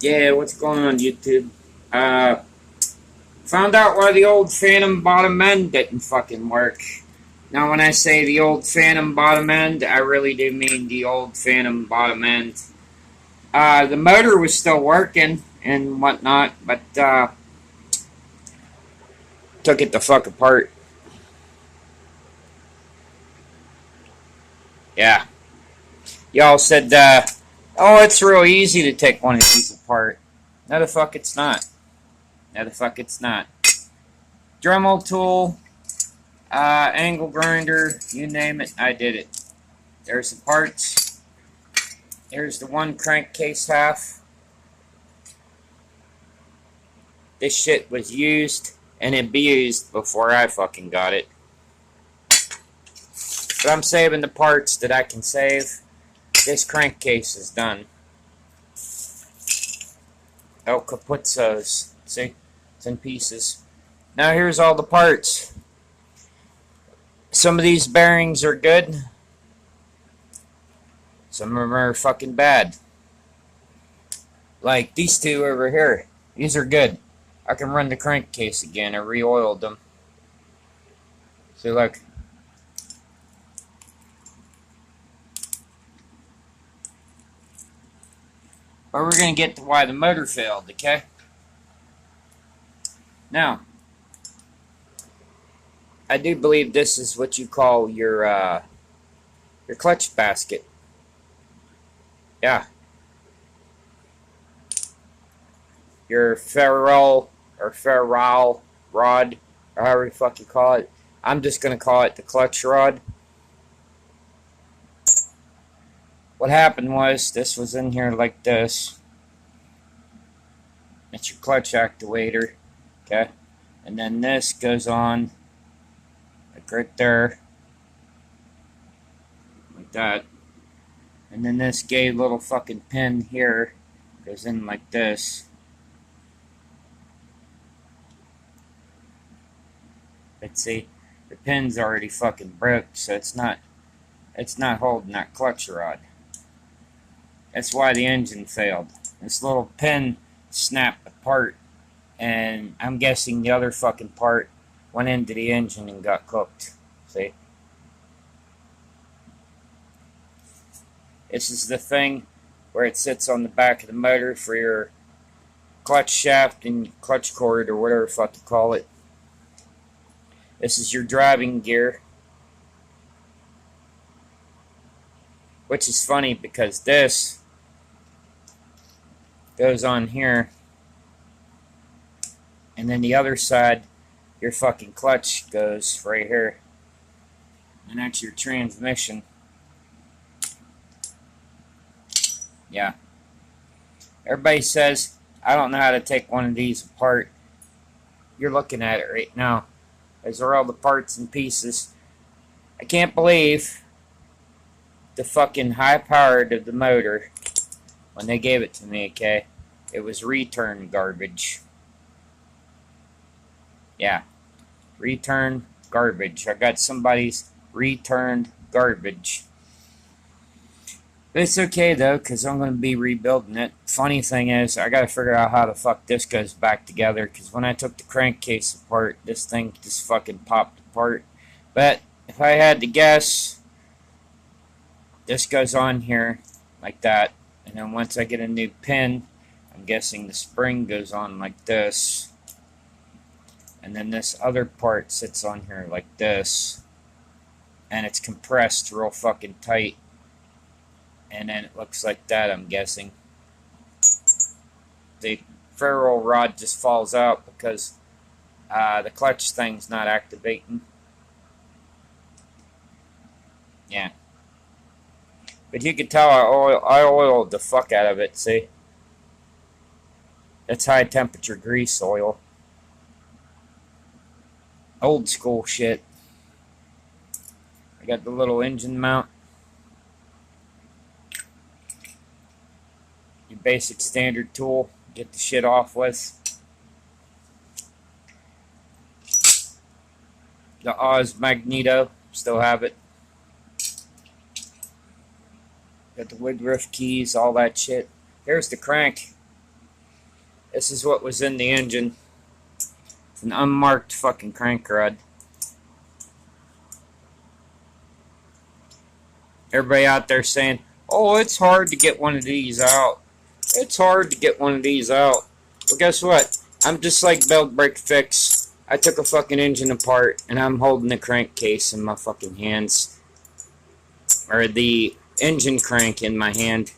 Yeah, what's going on, YouTube? Uh, Found out why the old Phantom bottom end didn't fucking work. Now, when I say the old Phantom bottom end, I really do mean the old Phantom bottom end. The motor was still working and whatnot, but took it the fuck apart. Yeah, y'all said, "Oh, it's real easy to take one of these apart." No, the fuck it's not. No, the fuck it's not. Dremel tool, angle grinder, you name it, I did it. There's the parts. Here's the one crankcase half. This shit was used and abused before I fucking got it. But I'm saving the parts that I can save. This crankcase is done. El Capuzzo's. See? It's in pieces. Now here's all the parts. Some of these bearings are good. Some of them are fucking bad. Like these two over here. These are good. I can run the crankcase again. I re-oiled them. See, look. But we're going to get to why the motor failed, okay? Now, I do believe this is what you call your clutch basket. Yeah. Your ferrule or ferrule rod, or however the fuck you call it. I'm just going to call it the clutch rod. What happened was, this was in here like this. It's your clutch activator, okay? And then this goes on, like right there, like that. And then this gay little fucking pin here goes in like this. But see, the pin's already fucking broke, so it's not holding that clutch rod. That's why the engine failed. This little pin snapped apart, and I'm guessing the other fucking part went into the engine and got cooked. See? This is the thing where it sits on the back of the motor for your clutch shaft and clutch cord, or whatever the fuck you call it. This is your driving gear. Which is funny because this goes on here, and then the other side, your fucking clutch goes right here, and that's your transmission. Yeah. Everybody says I don't know how to take one of these apart. You're looking at it right now. Those are all the parts and pieces. I can't believe the fucking high powered of the motor, when they gave it to me, okay, it was return garbage. Yeah, return garbage. I got somebody's returned garbage. But it's okay though, because I'm going to be rebuilding it. Funny thing is, I got to figure out how the fuck this goes back together, because when I took the crankcase apart, this thing just fucking popped apart. But if I had to guess, this goes on here like that, and then once I get a new pin, I'm guessing the spring goes on like this, and then this other part sits on here like this, and it's compressed real fucking tight, and then it looks like that, I'm guessing. The ferrule rod just falls out because the clutch thing's not activating. Yeah. But you can tell I oiled the fuck out of it, see? That's high temperature grease oil. Old school shit. I got the little engine mount. Your basic standard tool. Get the shit off with. The Oz Magneto. Still have it. Got the woodruff keys, all that shit. Here's the crank. This is what was in the engine. It's an unmarked fucking crank rod. Everybody out there saying, oh, it's hard to get one of these out. It's hard to get one of these out. Well, guess what? I'm just like Belt Break Fix. I took a fucking engine apart, and I'm holding the crankcase in my fucking hands. Or the engine crank in my hand.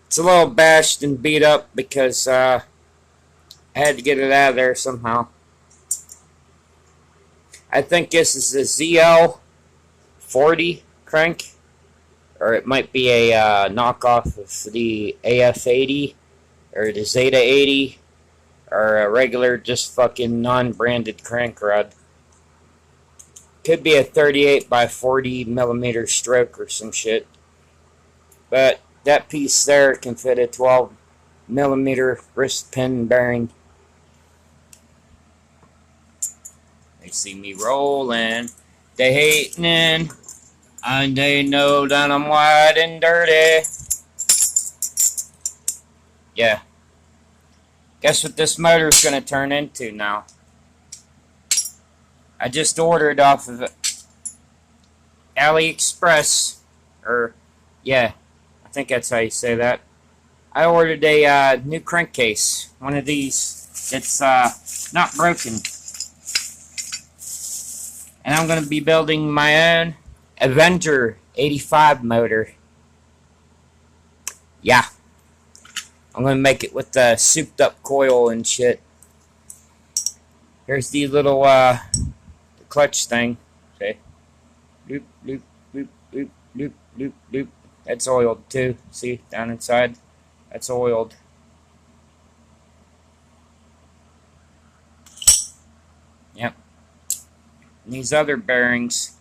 It's a little bashed and beat up because I had to get it out of there somehow. I think this is a ZL40 crank. Or it might be a knockoff of the AF80. Or the Zeta 80. Or a regular, just fucking non-branded crank rod. Could be a 38 by 40 millimeter stroke or some shit. But that piece there can fit a 12 millimeter wrist pin bearing. They see me rolling. They hating. And they know that I'm white and dirty. Yeah. Guess what this motor is going to turn into now? I just ordered off of AliExpress. Or, yeah, I think that's how you say that. I ordered a new crankcase. One of these. It's not broken. And I'm going to be building my own Avenger 85 motor. Yeah. I'm going to make it with the souped up coil and shit. Here's the little clutch thing. See? Loop, loop, loop, loop, loop, loop, loop. That's oiled too. See? Down inside. That's oiled. Yep. And these other bearings,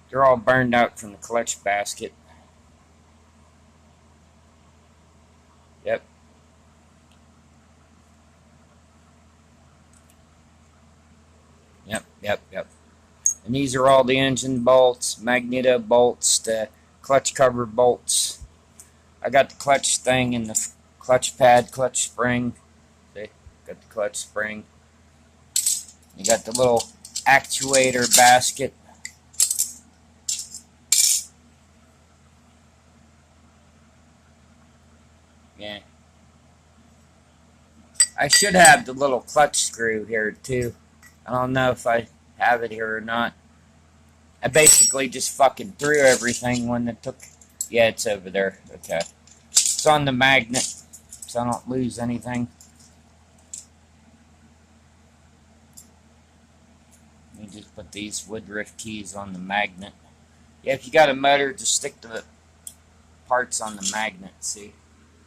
they're all burned out from the clutch basket. Yep. Yep. And these are all the engine bolts, magneto bolts, the clutch cover bolts. I got the clutch thing in the clutch pad, clutch spring. See? Got the clutch spring. You got the little actuator basket. Yeah. I should have the little clutch screw here too. I don't know if I have it here or not. I basically just fucking threw everything when it took... Yeah, it's over there. Okay. It's on the magnet, so I don't lose anything. Let me just put these Woodruff keys on the magnet. Yeah, if you got a motor, just stick the parts on the magnet, see?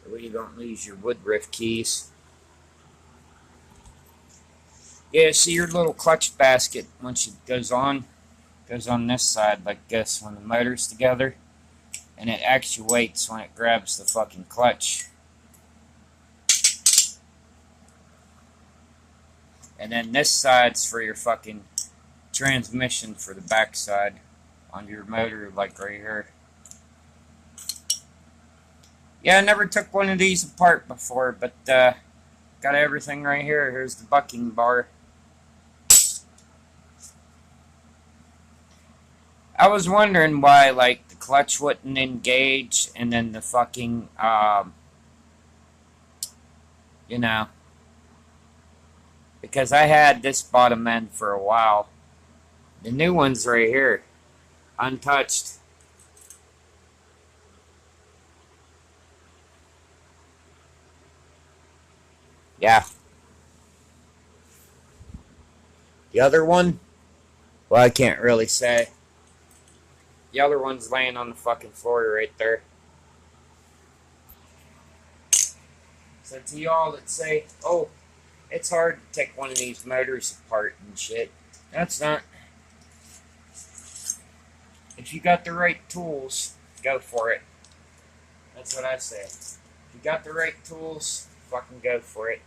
That way you don't lose your Woodruff keys. Yeah, see your little clutch basket, once it goes on this side like this when the motor's together. And it actuates when it grabs the fucking clutch. And then this side's for your fucking transmission for the back side on your motor, like right here. Yeah, I never took one of these apart before, but got everything right here. Here's the bucking bar. I was wondering why, like, the clutch wouldn't engage, and then the fucking, you know, because I had this bottom end for a while. The new one's right here, untouched. Yeah. The other one? Well, I can't really say. The other one's laying on the fucking floor right there. So to y'all that say, oh, it's hard to take one of these motors apart and shit. That's not. If you got the right tools, go for it. That's what I say. If you got the right tools, fucking go for it.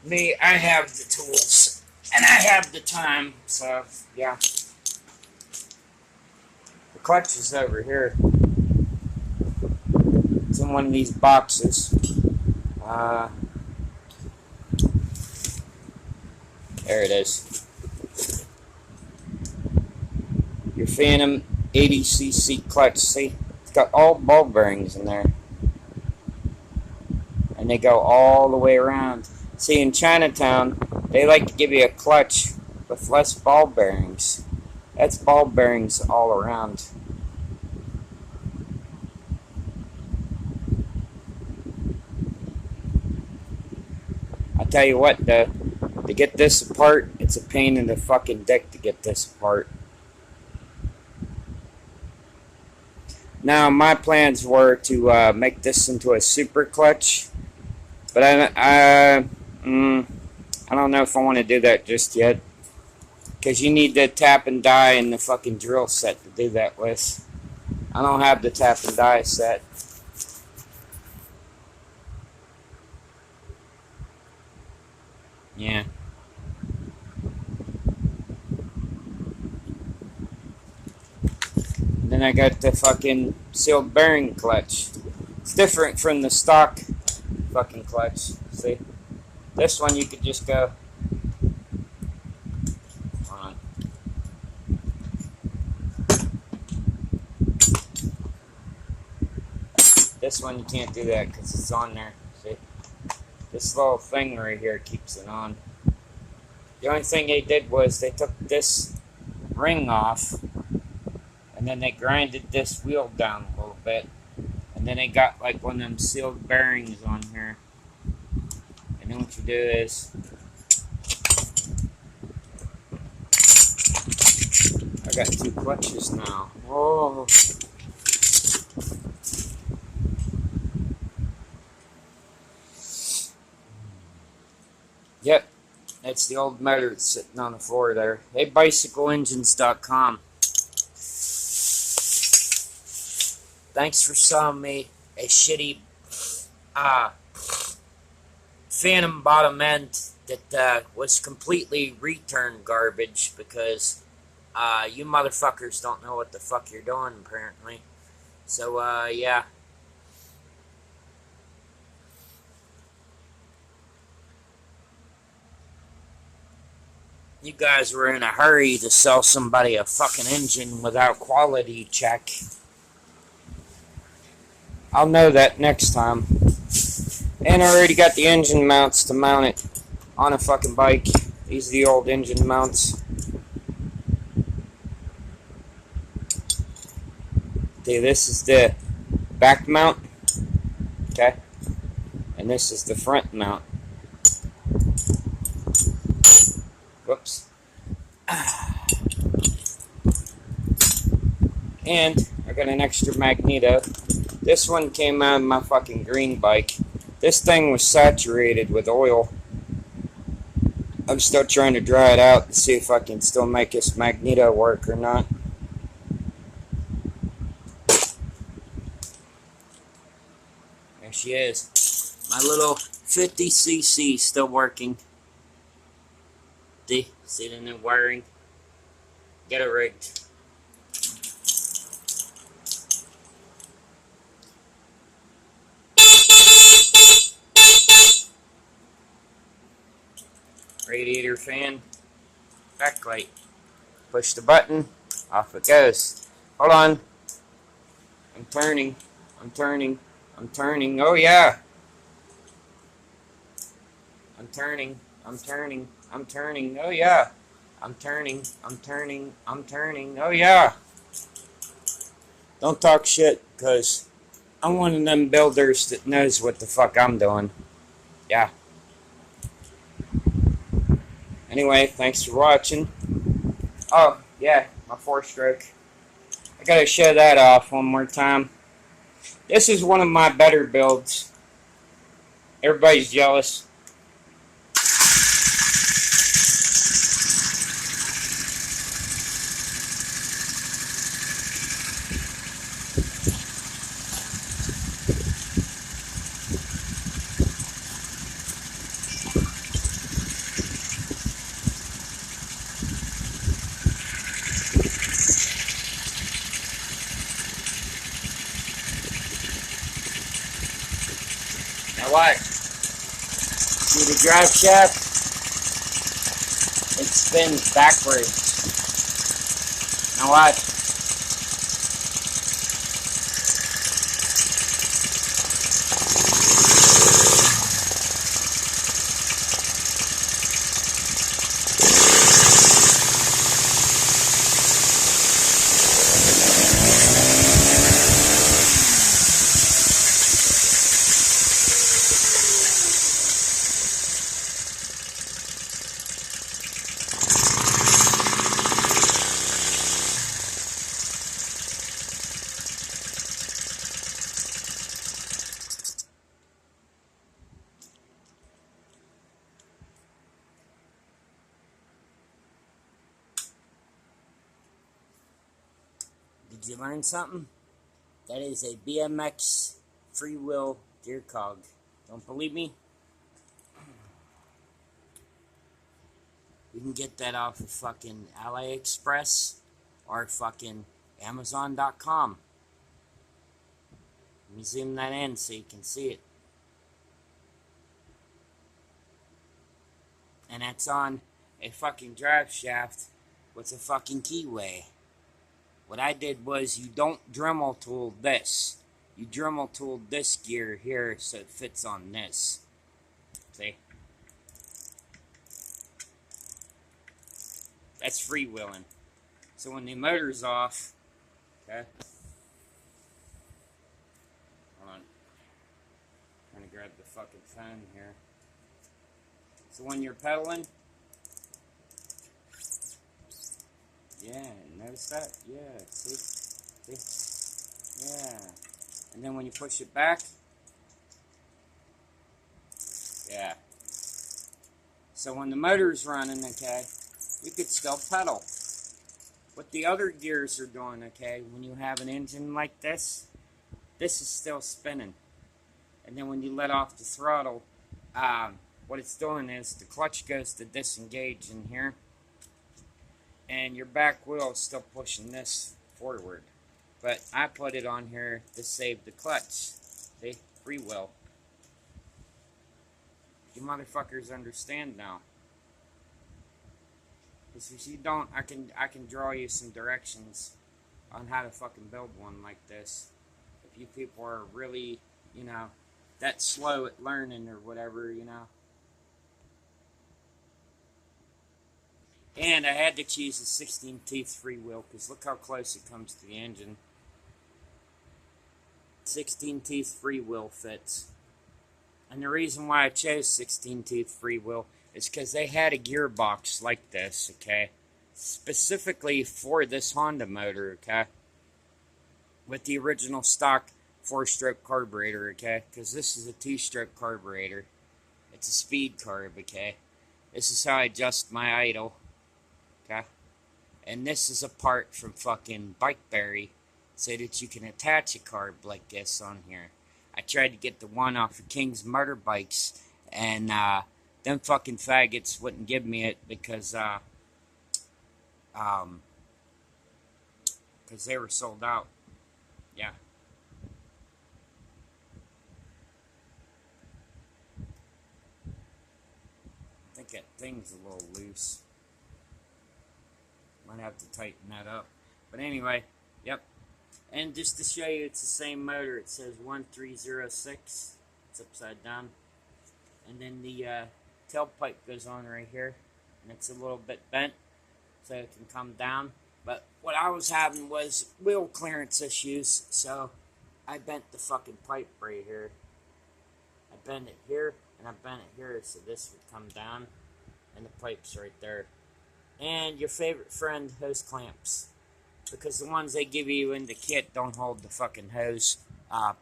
Me, I have the tools. And I have the time, so, yeah. The clutch is over here. It's in one of these boxes. There it is. Your Phantom 80cc clutch. See, it's got all ball bearings in there. And they go all the way around. See, in Chinatown, they like to give you a clutch with less ball bearings. That's ball bearings all around. I tell you what, though, to get this apart, it's a pain in the fucking dick to get this apart. Now, my plans were to make this into a super clutch, but I don't know if I want to do that just yet, because you need the tap and die and the fucking drill set to do that with. I don't have the tap and die set. Yeah. Then I got the fucking sealed bearing clutch. It's different from the stock fucking clutch. See? This one you could just go on. This one you can't do that because it's on there. See? This little thing right here keeps it on. The only thing they did was they took this ring off and then they grinded this wheel down a little bit. And then they got like one of them sealed bearings on here. And then what you do is, I got two clutches now. Whoa. Yep, that's the old motor that's sitting on the floor there. Hey, bicycleengines.com. Thanks for selling me a shitty Phantom bottom end that was completely return garbage because you motherfuckers don't know what the fuck you're doing apparently. So yeah. You guys were in a hurry to sell somebody a fucking engine without quality check. I'll know that next time. And I already got the engine mounts to mount it on a fucking bike. These are the old engine mounts. Okay, this is the back mount. Okay. And this is the front mount. Whoops. And I got an extra magneto. This one came out of my fucking green bike. This thing was saturated with oil. I'm still trying to dry it out to see if I can still make this magneto work or not. There she is. My little 50cc still working. See the new wiring? Get it rigged. Radiator fan, backlight. Push the button, off it goes. Hold on. I'm turning. I'm turning. I'm turning. Oh yeah. I'm turning. I'm turning. I'm turning. Oh yeah. I'm turning. I'm turning. I'm turning. Oh yeah. Don't talk shit, because I'm one of them builders that knows what the fuck I'm doing. Yeah. Anyway, thanks for watching. Oh, yeah, my 4-stroke. I gotta show that off one more time. This is one of my better builds. Everybody's jealous. Now watch. See the drive shaft? It spins backwards. Now watch. Did you learn something? That is a BMX freewheel gear cog. Don't believe me? You can get that off of fucking AliExpress or fucking Amazon.com. Let me zoom that in so you can see it. And that's on a fucking drive shaft with a fucking keyway. What I did was you don't Dremel tool this. You Dremel tooled this gear here so it fits on this. See? That's freewheeling. So when the motor's off, okay? Hold on. I'm trying to grab the fucking phone here. So when you're pedaling, yeah, notice that? Yeah, see? Yeah. And then when you push it back, yeah. So when the motor's running, okay, you could still pedal. What the other gears are doing, okay, when you have an engine like this is still spinning. And then when you let off the throttle, what it's doing is the clutch goes to disengage in here, and your back wheel is still pushing this forward. But I put it on here to save the clutch. See? Freewheel. You motherfuckers understand now. Because if you don't, I can draw you some directions on how to fucking build one like this. If you people are really, you know, that slow at learning or whatever, you know. And I had to choose a 16-teeth freewheel because look how close it comes to the engine. 16-teeth freewheel fits. And the reason why I chose 16-teeth freewheel is because they had a gearbox like this, okay? Specifically for this Honda motor, okay? With the original stock 4-stroke carburetor, okay? Because this is a 2-stroke carburetor. It's a speed carb, okay? This is how I adjust my idle, okay? And this is a part from fucking BikeBerry so that you can attach a carb like this on here. I tried to get the one off of King's Motorbikes, and them fucking faggots wouldn't give me it because they were sold out. Yeah. I think that thing's a little loose. Might have to tighten that up. But anyway, yep. And just to show you, it's the same motor. It says 1306. It's upside down. And then the tailpipe goes on right here. And it's a little bit bent, so it can come down. But what I was having was wheel clearance issues, so I bent the fucking pipe right here. I bent it here, and I bent it here, so this would come down. And the pipe's right there. And your favorite friend, hose clamps. Because the ones they give you in the kit don't hold the fucking hose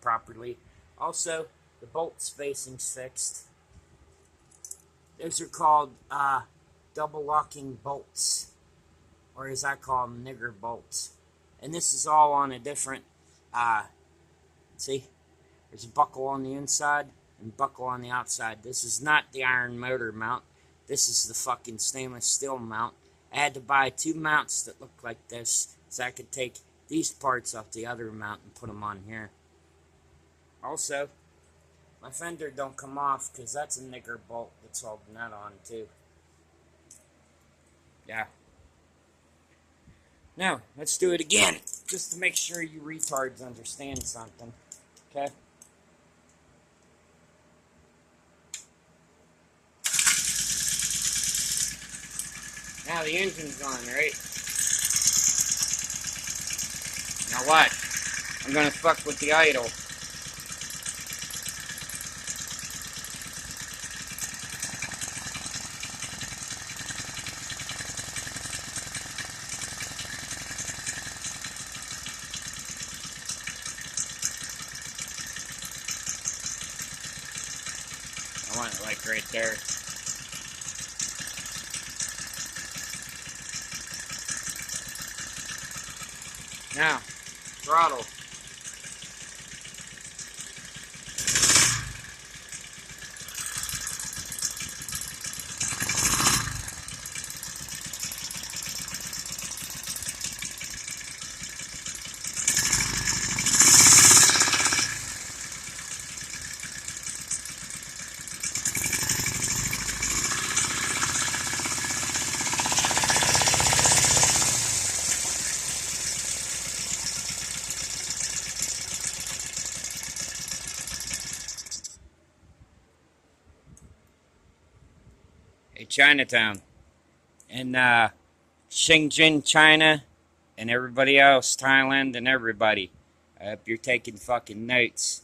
properly. Also, the bolt spacing's fixed. Those are called double locking bolts. Or as I call them, nigger bolts. And this is all on a different, see? There's a buckle on the inside and buckle on the outside. This is not the iron motor mount. This is the fucking stainless steel mount. I had to buy 2 mounts that look like this, so I could take these parts off the other mount and put them on here. Also, My fender don't come off because that's a nigger bolt that's holding that on too. Yeah. Now, let's do it again, just to make sure you retards understand something. Okay? Now the engine's on, right? Now what? I'm gonna fuck with the idle. I want it like right there. Now, throttle. Hey, Chinatown. And Shenzhen, China, and everybody else, Thailand, and everybody. I hope you're taking fucking notes.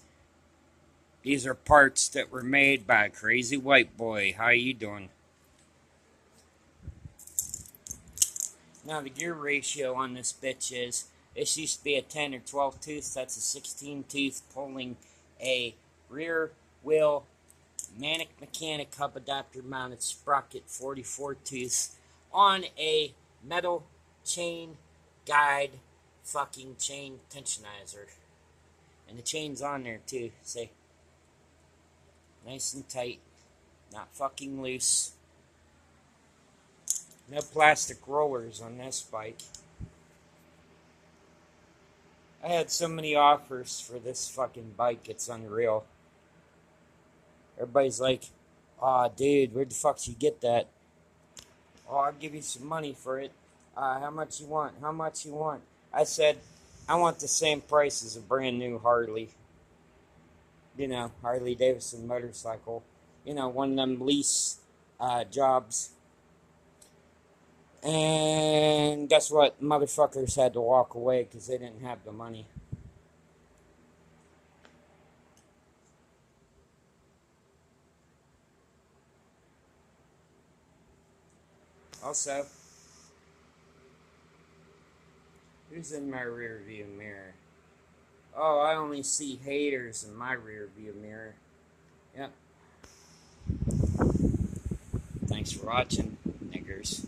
These are parts that were made by a crazy white boy. How you doing? Now the gear ratio on this bitch is, this used to be a 10 or 12 tooth, that's a 16 tooth pulling a rear wheel manic mechanic hub adapter mounted sprocket 44 tooth on a metal chain guide fucking chain tensionizer. And the chain's on there too, see? Nice and tight, not fucking loose. No plastic rollers on this bike. I had so many offers for this fucking bike, it's unreal. Everybody's like, aw, dude, where the fuck did you get that? Oh, I'll give you some money for it. How much you want? How much you want? I said, I want the same price as a brand new Harley. You know, Harley Davidson motorcycle. You know, one of them lease jobs. And guess what? Motherfuckers had to walk away because they didn't have the money. Also, who's in my rear view mirror? Oh, I only see haters in my rear view mirror. Yep. Thanks for watching, niggers.